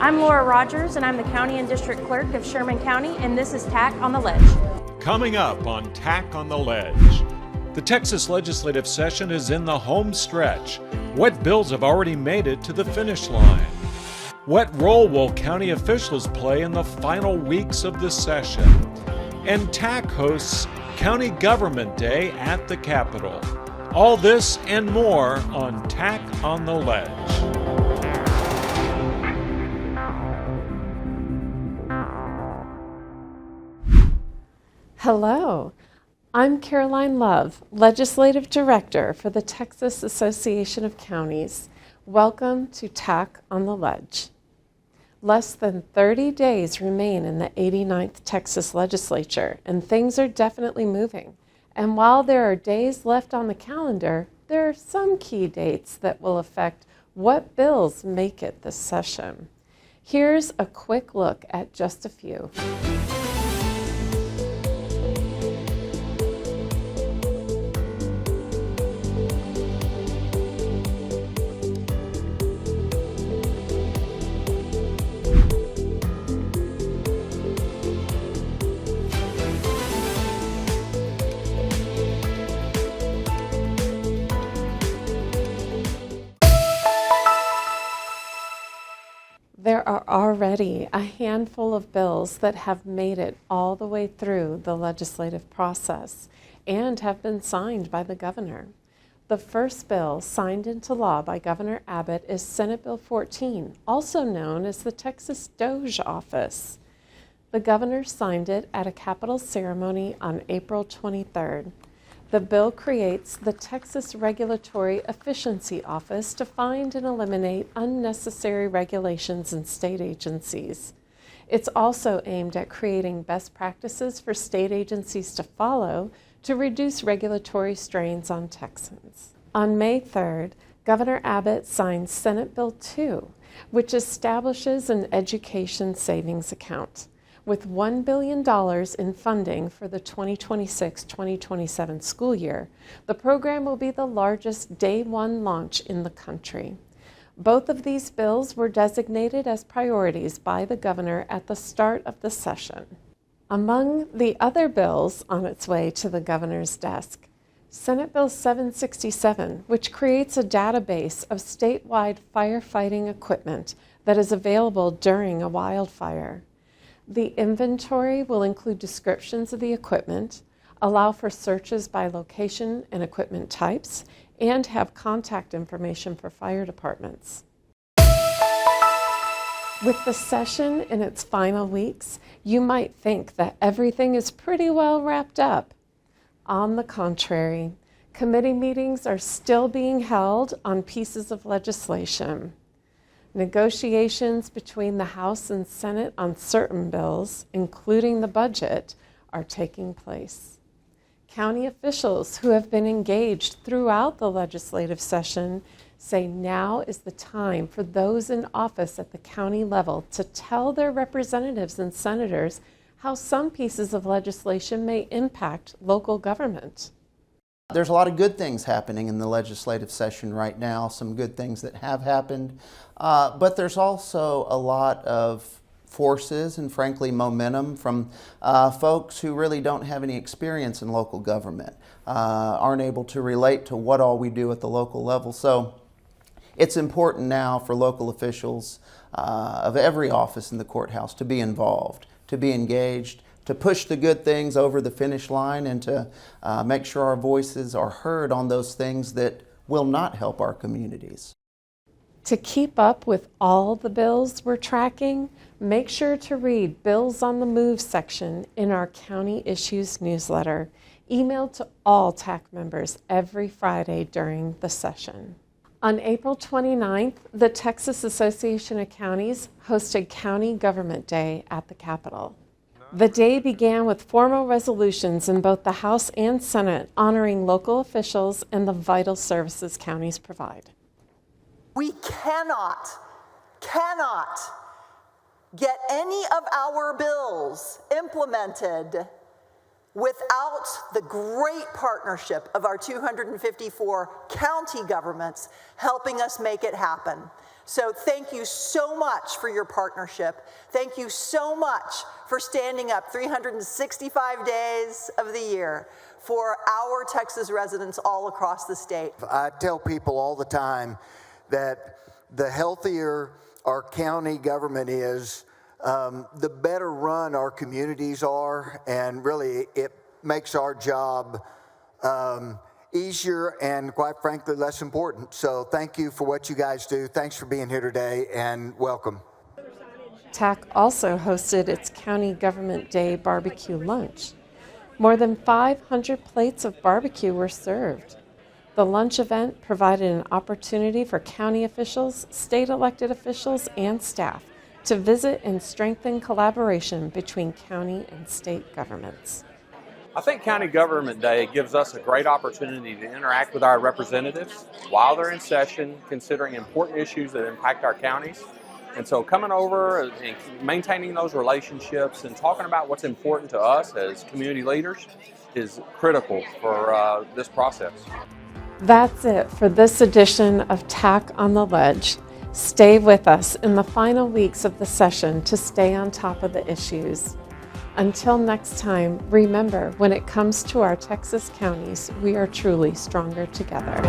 I'm Laura Rogers, and I'm the County and District Clerk of Sherman County, and this is TAC on the Ledge. Coming up on TAC on the Ledge. The Texas legislative session is in the home stretch. What bills have already made it to the finish line? What role will county officials play in the final weeks of the session? And TAC hosts County Government Day at the Capitol. All this and more on TAC on the Ledge. Hello, I'm Caroline Love, Legislative Director for the Texas Association of Counties. Welcome to TAC on the Ledge. Less than 30 days remain in the 89th Texas Legislature, and things are definitely moving. And while there are days left on the calendar, there are some key dates that will affect what bills make it this session. Here's a quick look at just a few. There are already a handful of bills that have made it all the way through the legislative process and have been signed by the governor. The first bill signed into law by Governor Abbott is Senate Bill 14, also known as the Texas Doge Office. The governor signed it at a Capitol ceremony on April 23rd. The bill creates the Texas Regulatory Efficiency Office to find and eliminate unnecessary regulations in state agencies. It's also aimed at creating best practices for state agencies to follow to reduce regulatory strains on Texans. On May 3rd, Governor Abbott signed Senate Bill 2, which establishes an education savings account. With $1 billion in funding for the 2026-2027 school year, the program will be the largest day one launch in the country. Both of these bills were designated as priorities by the governor at the start of the session. Among the other bills on its way to the governor's desk, Senate Bill 767, which creates a database of statewide firefighting equipment that is available during a wildfire. The inventory will include descriptions of the equipment, allow for searches by location and equipment types, and have contact information for fire departments. With the session in its final weeks, you might think that everything is pretty well wrapped up. On the contrary, committee meetings are still being held on pieces of legislation. Negotiations between the House and Senate on certain bills, including the budget, are taking place. County officials who have been engaged throughout the legislative session say now is the time for those in office at the county level to tell their representatives and senators how some pieces of legislation may impact local government. There's a lot of good things happening in the legislative session right now, some good things that have happened, but there's also a lot of forces and frankly momentum from folks who really don't have any experience in local government, aren't able to relate to what all we do at the local level. So it's important now for local officials of every office in the courthouse to be involved, to be engaged, to push the good things over the finish line, and to make sure our voices are heard on those things that will not help our communities. To keep up with all the bills we're tracking, make sure to read Bills on the Move section in our County Issues newsletter, emailed to all TAC members every Friday during the session. On April 29th, the Texas Association of Counties hosted County Government Day at the Capitol. The day began with formal resolutions in both the House and Senate honoring local officials and the vital services counties provide. We cannot get any of our bills implemented without the great partnership of our 254 county governments helping us make it happen. So thank you so much for your partnership. Thank you so much for standing up 365 days of the year for our Texas residents all across the state. I tell people all the time that the healthier our county government is, the better run our communities are, and really it makes our job easier and, quite frankly, less important. So thank you for what you guys do. Thanks for being here today, and welcome. TAC also hosted its County Government Day barbecue lunch. More than 500 plates of barbecue were served. The lunch event provided an opportunity for county officials, state elected officials, and staff to visit and strengthen collaboration between county and state governments. I think County Government Day gives us a great opportunity to interact with our representatives while they're in session, considering important issues that impact our counties. And so coming over and maintaining those relationships and talking about what's important to us as community leaders is critical for this process. That's it for this edition of TAC on the Ledge. Stay with us in the final weeks of the session to stay on top of the issues. Until next time, remember, when it comes to our Texas counties, we are truly stronger together.